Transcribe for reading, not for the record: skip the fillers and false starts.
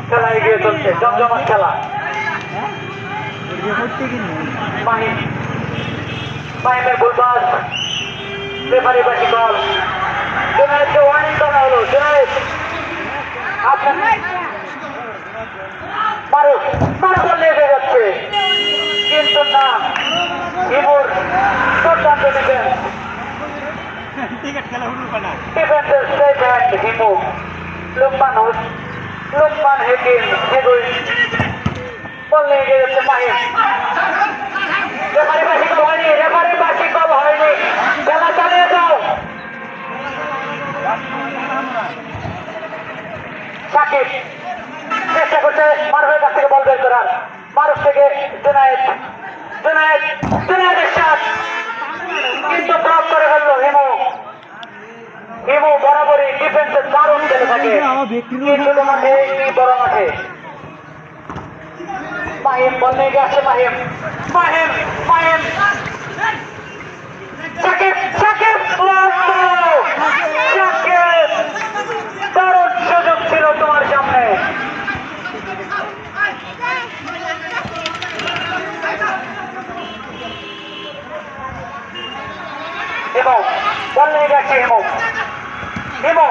খেলা এগিয়ে চলছে, জমজমাট খেলা। মাহিম, মাহিমের গোলপাস, রেফারি বাসি কল। জুনায়েদকে ওয়ার্নিং করা হলো। জুনায়েদ আপনার মারুফ লেগে যাচ্ছে, কিন্তু না, হিমুর দুর্দান্ত ডিফেন্স। ডিফেন্সের সেফ হ্যান্ড হিমু। লুকমান হেকিম হেগুই বল নিয়ে গেছে মাহিম। রেফারি বাসি কল হয়নি, রেফারি বাসি কল হয়নি। খেলা চালিয়ে যাও। সাকিব চেষ্টা করছে মারুফের কাছ থেকে বল বের করার। মারুফ থেকে জুনায়েদের শট, কিন্তু ব্লক করে ফেললো হিমু। হিমু বরাবরই ডিফেন্সের দারুণ খেলে থাকে, ছোট মাঠে বড় মাঠে। মাহিম বল নিয়ে গেছে। মাহিম সাকিব দারুণ সুযোগ ছিল তোমার সামনে। হিমু বল নিয়ে গেছে। হিমু